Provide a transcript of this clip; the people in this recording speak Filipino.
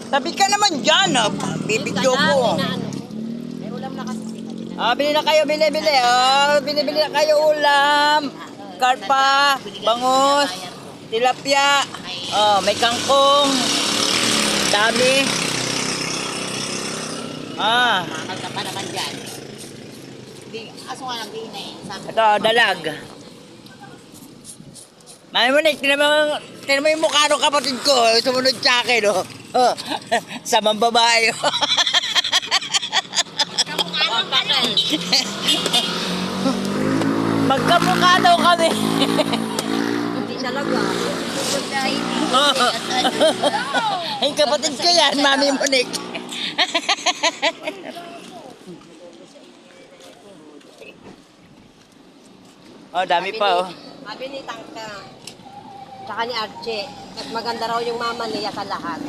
Sabi ka naman dyan, bibidyo ko. May ulam na kasi sila. Bili na kayo, bili. Bili na kayo ulam. Karpa, bangus, tilapia. May kangkong. Dami. Makakal ka pa naman dyan. Aso nga lang din eh. Ito, dalag. Mami mo, Nick, tinan mo yung mukha ng kapatid ko. Sumunod sa akin, oh. Samang babae, oh. Magkamukha daw kami. Hindi talaga. Ay, kapatid ko yan, Mami mo, Nick. Dami pa, oh. Sabi ni Tangka, tsaka ni Archie, at maganda raw yung mama niya sa lahat.